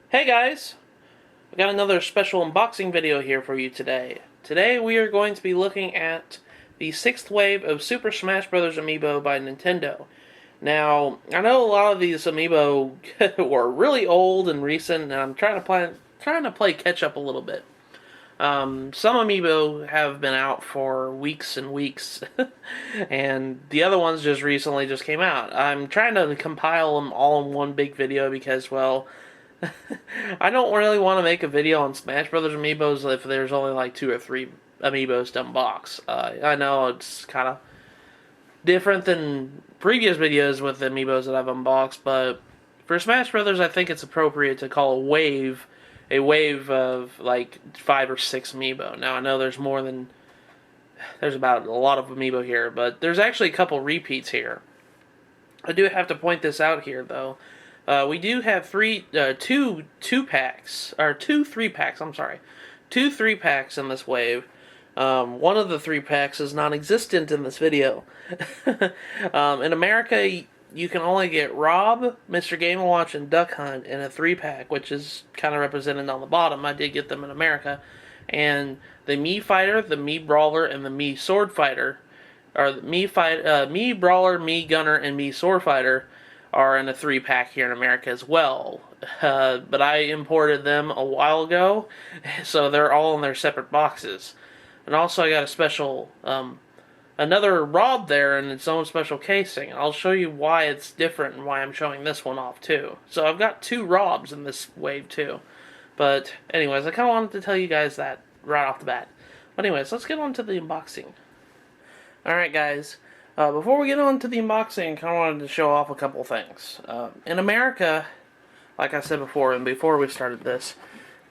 Hey guys! I've got another special unboxing video here for you today. Today we are going to be looking at the 6th wave of Super Smash Bros. Amiibo by Nintendo. Now, I know a lot of these Amiibo were really old and recent, and I'm trying to play catch up a little bit. Some Amiibo have been out for weeks and weeks, and the other ones just recently just came out. I'm trying to compile them all in one big video because, well, I don't really want to make a video on Smash Brothers Amiibos if there's only like 2 or 3 Amiibos to unbox. I know it's kind of different than previous videos with the Amiibos that I've unboxed, but for Smash Brothers, I think it's appropriate to call a wave of like 5 or 6 Amiibo. Now I know there's about a lot of Amiibo here, but there's actually a couple repeats here. I do have to point this out here though. We do have two 3-packs in this wave. One of the 3-packs is non-existent in this video. In America, you can only get R.O.B, Mr. Game & Watch, and Duck Hunt in a 3-pack, which is kind of represented on the bottom. I did get them in America. And the Mii Fighter, the Mii Brawler, and the Mii Sword Fighter, or the Mii Brawler, Mii Gunner, and Mii Sword Fighter are in a 3-pack here in America as well. But I imported them a while ago, so they're all in their separate boxes. And also I got a special, another R.O.B there in its own special casing. I'll show you why it's different and why I'm showing this one off too. So I've got 2 R.O.Bs in this wave too. But anyways, I kind of wanted to tell you guys that right off the bat. But anyways, let's get on to the unboxing. Alright guys. Before we get on to the unboxing, I kind of wanted to show off a couple things. In America, like I said before, and before we started this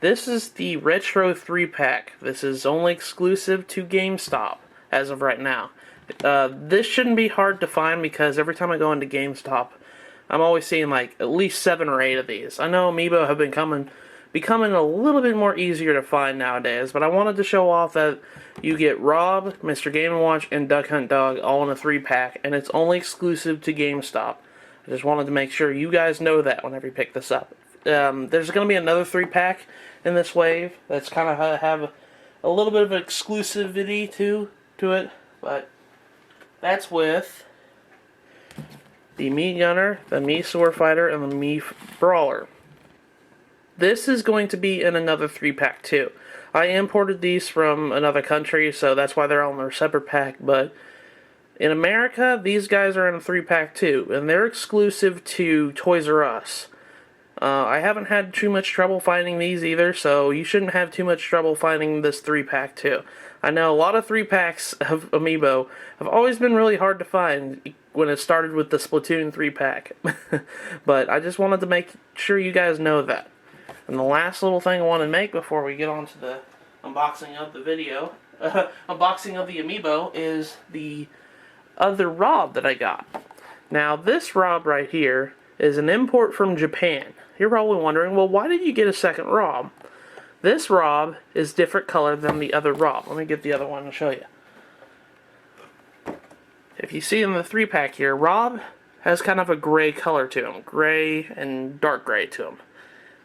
is the Retro 3-pack. This is only exclusive to GameStop as of right now. This shouldn't be hard to find because every time I go into GameStop, I'm always seeing like at least 7 or 8 of these. I know Amiibo have been becoming a little bit more easier to find nowadays, but I wanted to show off that you get R.O.B, Mr. Game & Watch, and Duck Hunt Dog all in a 3-pack, and it's only exclusive to GameStop. I just wanted to make sure you guys know that whenever you pick this up. There's going to be another 3-pack in this wave that's kind of have a little bit of exclusivity to it, but that's with the Mii Gunner, the Mii Sword Fighter, and the Mii Brawler. This is going to be in another 3-pack too. I imported these from another country, so that's why they're all in their separate pack, but in America, these guys are in a 3-pack too, and they're exclusive to Toys R Us. I haven't had too much trouble finding these either, so you shouldn't have too much trouble finding this 3-pack too. I know a lot of 3-packs of Amiibo have always been really hard to find when it started with the Splatoon 3-pack. But I just wanted to make sure you guys know that. And the last little thing I want to make before we get on to the unboxing of the video, unboxing of the Amiibo, is the other R.O.B that I got. Now this R.O.B right here is an import from Japan. You're probably wondering, well, why did you get a second R.O.B? This R.O.B is different color than the other R.O.B. Let me get the other one and show you. If you see in the 3-pack here, R.O.B has kind of a gray color to him. Gray and dark gray to him.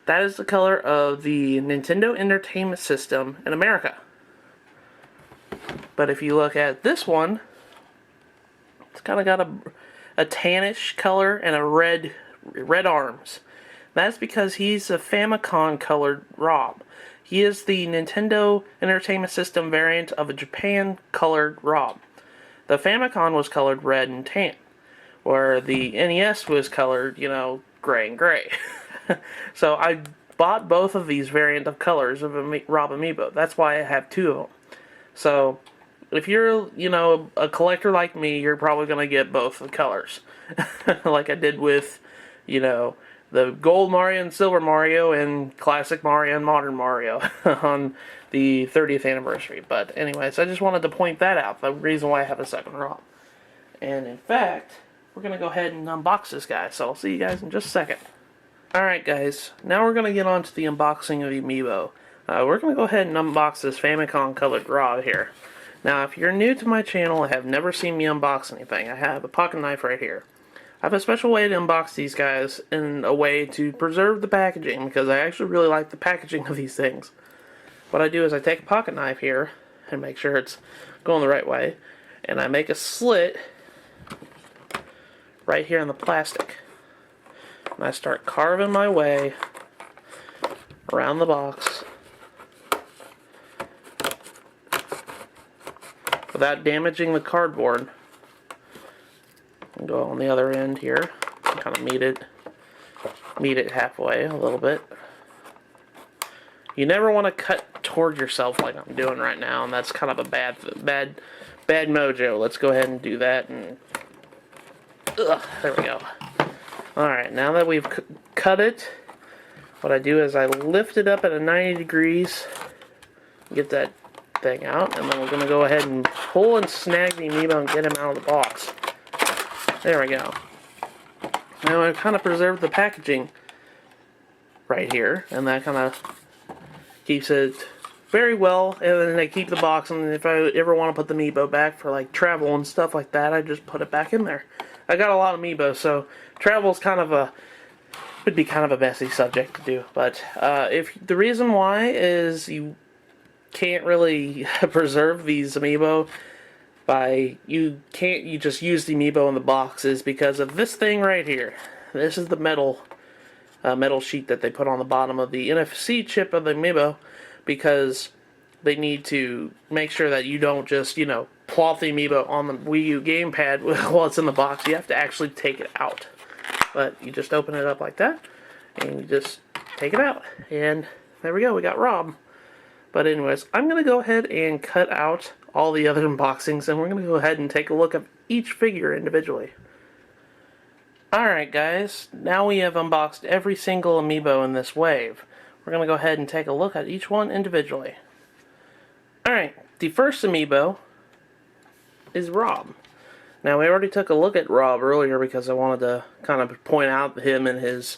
That is the color of the Nintendo Entertainment System in America. But if you look at this one, it's kind of got a tannish color and a red arms. That's because he's a Famicom colored R.O.B. He is the Nintendo Entertainment System variant of a Japan colored R.O.B. The Famicom was colored red and tan, where the NES was colored, gray and gray. So I bought both of these variant of colors of R.O.B Amiibo. That's why I have 2 of them. So if you're, a collector like me, you're probably going to get both the colors. Like I did with, the Gold Mario and Silver Mario and Classic Mario and Modern Mario on the 30th anniversary. But anyways, I just wanted to point that out, the reason why I have a second R.O.B. And in fact, we're going to go ahead and unbox this guy. So I'll see you guys in just a second. Alright guys, now we're going to get on to the unboxing of the Amiibo. We're going to go ahead and unbox this Famicom colored R.O.B here. Now if you're new to my channel and have never seen me unbox anything, I have a pocket knife right here. I have a special way to unbox these guys in a way to preserve the packaging, because I actually really like the packaging of these things. What I do is I take a pocket knife here and make sure it's going the right way, and I make a slit right here in the plastic. And I start carving my way around the box without damaging the cardboard. And go on the other end here, kind of meet it halfway a little bit. You never want to cut toward yourself like I'm doing right now, and that's kind of a bad mojo. Let's go ahead and do that, and there we go. Alright, now that we've cut it, what I do is I lift it up at a 90 degrees, get that thing out, and then we're going to go ahead and pull and snag the Amiibo and get him out of the box. There we go. Now I've kind of preserved the packaging right here, and that kind of keeps it very well. And then I keep the box, and if I ever want to put the Amiibo back for like travel and stuff like that, I just put it back in there. I got a lot of Amiibo, so travel's would be kind of a messy subject to do. But if the reason why is you can't really preserve these Amiibo you just use the Amiibo in the box is because of this thing right here. This is the metal sheet that they put on the bottom of the NFC chip of the Amiibo, because they need to make sure that you don't just, plop the Amiibo on the Wii U gamepad while it's in the box. You have to actually take it out. But you just open it up like that, and you just take it out. And there we go, we got R.O.B. But anyways, I'm going to go ahead and cut out all the other unboxings, and we're going to go ahead and take a look at each figure individually. Alright guys, now we have unboxed every single Amiibo in this wave. We're going to go ahead and take a look at each one individually. Alright, the first Amiibo is R.O.B. Now we already took a look at R.O.B. earlier because I wanted to kind of point out him and his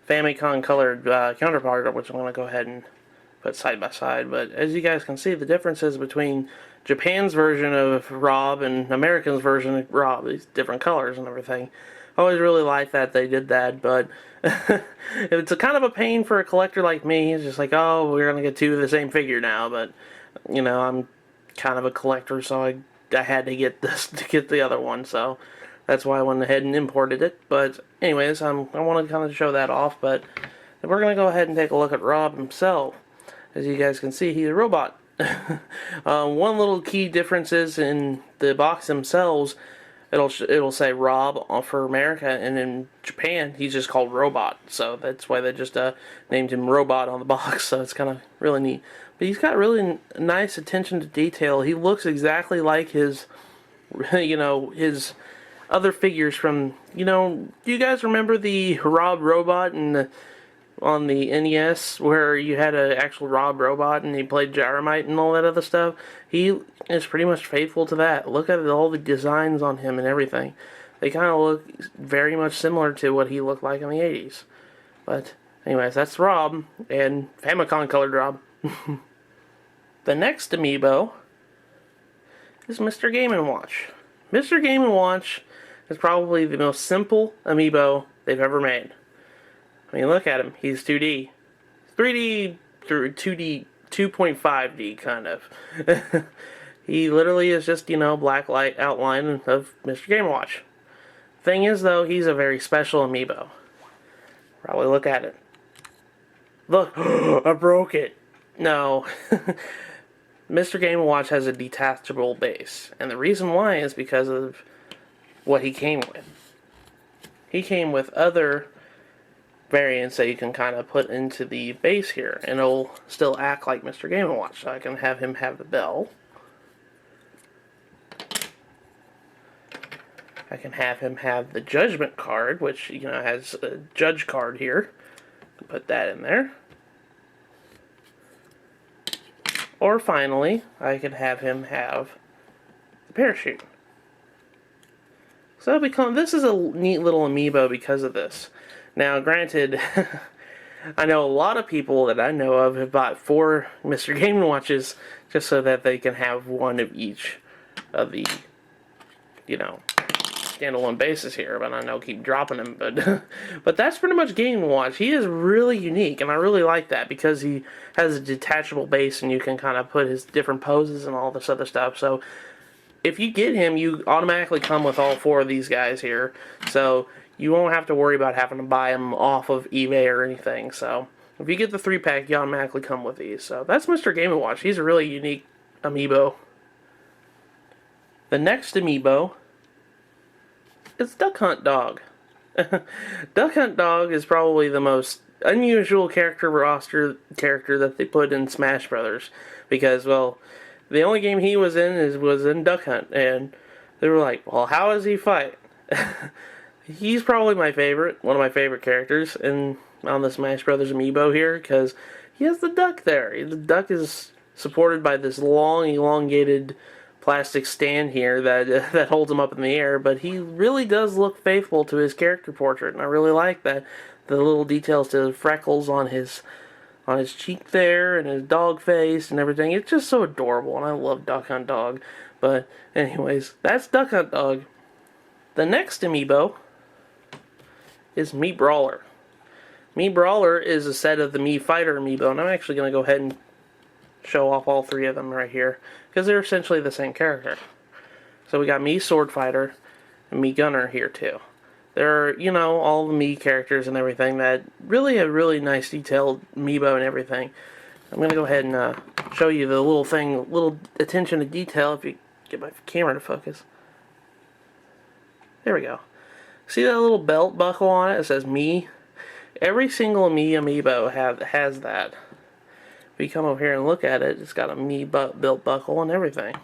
Famicom colored counterpart, which I'm going to go ahead and put side by side. But as you guys can see, the differences between Japan's version of R.O.B. and American's version of R.O.B., these different colors and everything. I always really like that they did that, but it's a kind of a pain for a collector like me. It's just like, oh, we're going to get two of the same figure now, but, I'm kind of a collector, so I had to get this to get the other one, so that's why I went ahead and imported it. But anyways, I want to kind of show that off, but we're going to go ahead and take a look at R.O.B. himself. As you guys can see, he's a robot. One little key difference is in the box themselves, it'll say R.O.B. for America, and in Japan he's just called Robot. So that's why they just named him Robot on the box. So it's kind of really neat. But he's got really nice attention to detail. He looks exactly like his, his other figures from, do you guys remember the R.O.B. robot on the NES, where you had an actual R.O.B. robot and he played Gyromite and all that other stuff? He is pretty much faithful to that. Look at all the designs on him and everything. They kind of look very much similar to what he looked like in the 80s. But anyways, that's R.O.B. and Famicom colored R.O.B. The next Amiibo is Mr. Game & Watch. Mr. Game & Watch is probably the most simple Amiibo they've ever made. I mean, look at him. He's 2D. 3D through 2D, 2.5D, kind of. He literally is just, black light outline of Mr. Game & Watch. Thing is, though, he's a very special Amiibo. Probably look at it. Look, I broke it. No. Mr. Game & Watch has a detachable base. And the reason why is because of what he came with. He came with other variants that you can kind of put into the base here, and it'll still act like Mr. Game & Watch. So I can have him have the bell. I can have him have the judgment card, which, has a judge card here. Put that in there. Or finally, I could have him have the parachute. So this is a neat little Amiibo because of this. Now, granted, I know a lot of people that I know of have bought 4 Mr. Game & Watches just so that they can have one of each of the, standalone basis here, but I know I keep dropping him. But but that's pretty much Game & Watch. He is really unique, and I really like that because he has a detachable base, and you can kind of put his different poses and all this other stuff. So if you get him, you automatically come with all 4 of these guys here. So you won't have to worry about having to buy them off of eBay or anything. So if you get the 3-pack, you automatically come with these. So that's Mr. Game & Watch. He's a really unique amiibo. The next amiibo is Duck Hunt Dog. Duck Hunt Dog is probably the most unusual roster character that they put in Smash Brothers, because, well, the only game he was in Duck Hunt, and they were like, well, how does he fight? He's probably my favorite, one of my favorite characters on the Smash Brothers amiibo here, because he has the duck there. The duck is supported by this long, elongated plastic stand here that holds him up in the air, but he really does look faithful to his character portrait, and I really like that. The little details to the freckles on his cheek there, and his dog face and everything. It's just so adorable, and I love Duck Hunt Dog. But anyways, that's Duck Hunt Dog. The next amiibo is Mii Brawler. Mii Brawler is a set of the Mii Fighter amiibo, and I'm actually going to go ahead and show off all 3 of them right here, because they're essentially the same character. So we got Mii Sword Fighter and Mii Gunner here too. They're, you know, all the Mii characters and everything that really have really nice detailed amiibo and everything. I'm going to go ahead and show you the little attention to detail, if you get my camera to focus. There we go. See that little belt buckle on it? It says Mii. Every single Mii amiibo has that. If you come over here and look at it, it's got a Mii belt buckle and everything.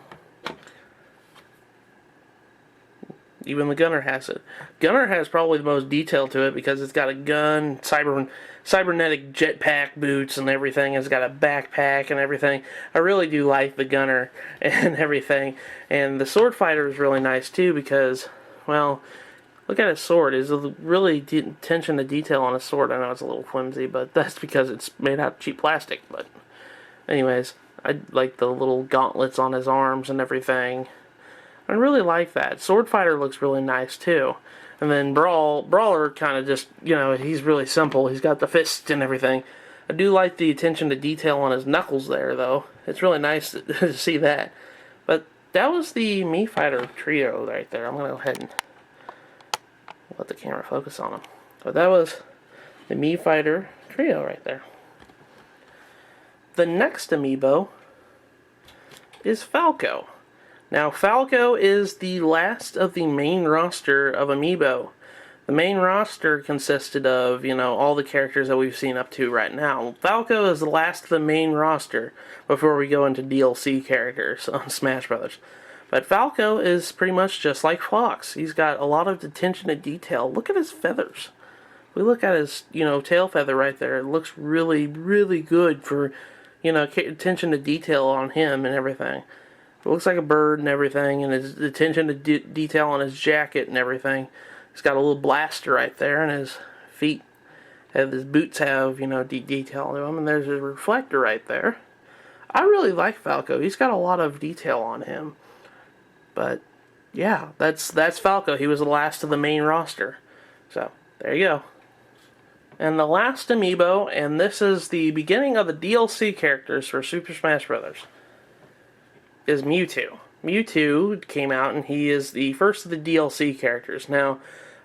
Even the Gunner has it. Gunner has probably the most detail to it because it's got a gun, cybernetic jetpack boots and everything. It's got a backpack and everything. I really do like the Gunner and everything. And the Sword Fighter is really nice too because, well, look at his sword. There's a really attention to detail on his sword. I know it's a little flimsy, but that's because it's made out of cheap plastic. But anyways, I like the little gauntlets on his arms and everything. I really like that. Sword Fighter looks really nice too. And then Brawler kind of just, you know, he's really simple. He's got the fist and everything. I do like the attention to detail on his knuckles there, though. It's really nice to see that. But that was the Mii Fighter trio right there. I'm going to go ahead and let the camera focus on them. But that was the Mii Fighter trio right there. The next amiibo is Falco. Now, Falco is the last of the main roster of amiibo. The main roster consisted of, you know, all the characters that we've seen up to right now. Falco is the last of the main roster before we go into DLC characters on Smash Brothers. But Falco is pretty much just like Fox. He's got a lot of attention to detail. Look at his feathers. We look at his, you know, tail feather right there. It looks really, really good for, you know, attention to detail on him and everything. It looks like a bird and everything, and his attention to detail on his jacket and everything. He's got a little blaster right there, and his feet his boots have, you know, detail to them, and there's a reflector right there. I really like Falco. He's got a lot of detail on him. But yeah, that's Falco. He was the last of the main roster. So there you go. And the last amiibo, and this is the beginning of the DLC characters for Super Smash Bros., is Mewtwo. Mewtwo came out, and he is the first of the DLC characters. Now,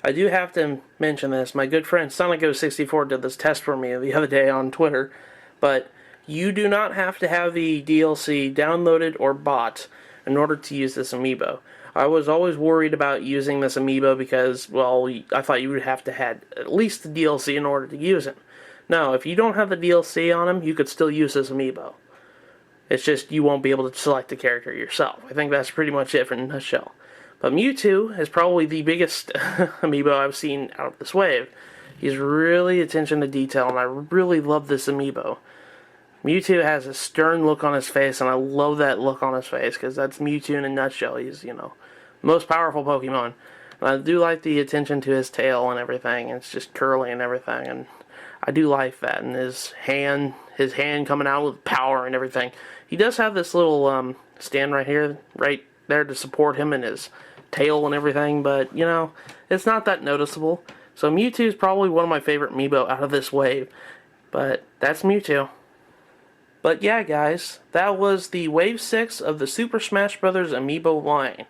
I do have to mention this. My good friend Sonico64 did this test for me the other day on Twitter, but you do not have to have the DLC downloaded or bought in order to use this amiibo. I was always worried about using this amiibo because, well, I thought you would have to have at least the DLC in order to use it. No, if you don't have the DLC on him, you could still use this amiibo. It's just you won't be able to select the character yourself. I think that's pretty much it in a nutshell. But Mewtwo is probably the biggest amiibo I've seen out of this wave. He's really attention to detail, and I really love this amiibo. Mewtwo has a stern look on his face, and I love that look on his face, because that's Mewtwo in a nutshell. He's, you know, the most powerful Pokemon. And I do like the attention to his tail and everything. It's just curly and everything, and I do like that. And his hand coming out with power and everything. He does have this little stand right here, right there to support him in his tail and everything, but, you know, it's not that noticeable. So Mewtwo is probably one of my favorite Amiibo out of this wave. But that's Mewtwo. But yeah, guys, that was the Wave 6 of the Super Smash Bros. Amiibo line.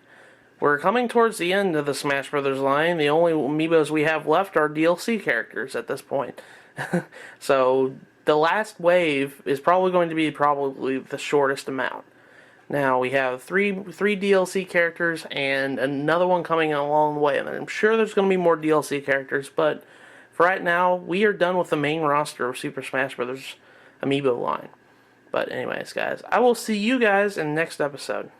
We're coming towards the end of the Smash Bros. Line. The only Amiibos we have left are DLC characters at this point. So the last wave is probably going to be the shortest amount. Now we have three DLC characters and another one coming along the way, and I'm sure there's going to be more DLC characters, but for right now, we are done with the main roster of Super Smash Bros. Amiibo line. But anyways, guys, I will see you guys in the next episode.